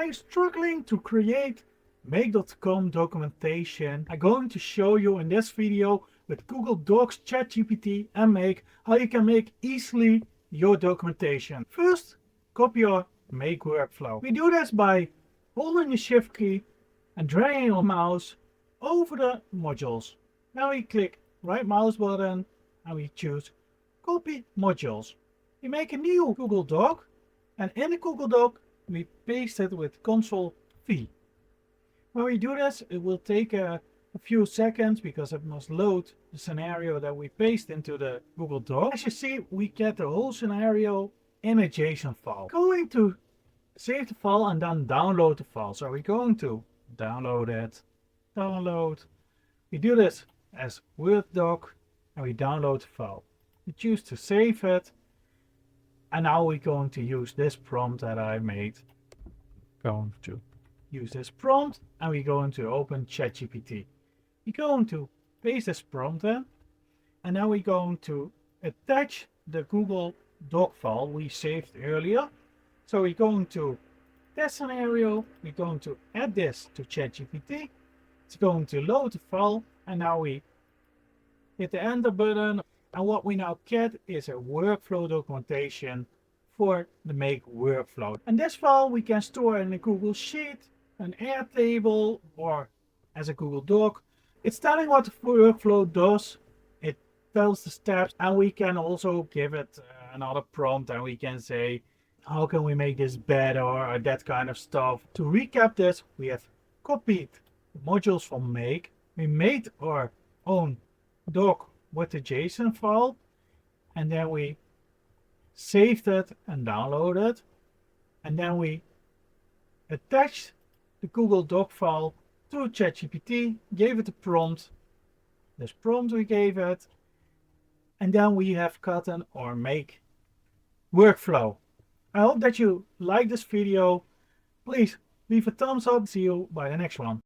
I'm struggling to create make.com documentation. I'm going to show you in this video with Google Docs, ChatGPT and Make how you can make easily your documentation. First, copy your Make workflow. We do this by holding the Shift key and dragging your mouse over the modules. Now we click right mouse button and we choose Copy Modules. We make a new Google Doc and in the Google Doc we paste it with Ctrl V. When we do this, it will take a few seconds because it must load the scenario that we paste into the Google Doc. As you see, we get the whole scenario in a JSON file. Going to save the file and then download the file. So we're going to download it, download. We do this as Word doc and we download the file. We choose to save it. And now we're going to use this prompt that I made. Going to use this prompt and we're going to open ChatGPT. We're going to paste this prompt in and now we're going to attach the Google Doc file we saved earlier. So we're going to this scenario, we're going to add this to ChatGPT. It's going to load the file and now we hit the enter button. And what we now get is a workflow documentation for the Make workflow. And this file we can store in a Google Sheet, an Airtable, or as a Google Doc. It's telling what the workflow does. It tells the steps and we can also give it another prompt and we can say, how can we make this better or that kind of stuff. To recap this, we have copied the modules from Make. We made our own doc with the JSON file and then we saved it and downloaded it and then we attached the Google Doc file to ChatGPT, gave it a prompt, this prompt we gave it, and then we have gotten our Make workflow. I hope that you like this video. Please leave a thumbs up. See you by the next one.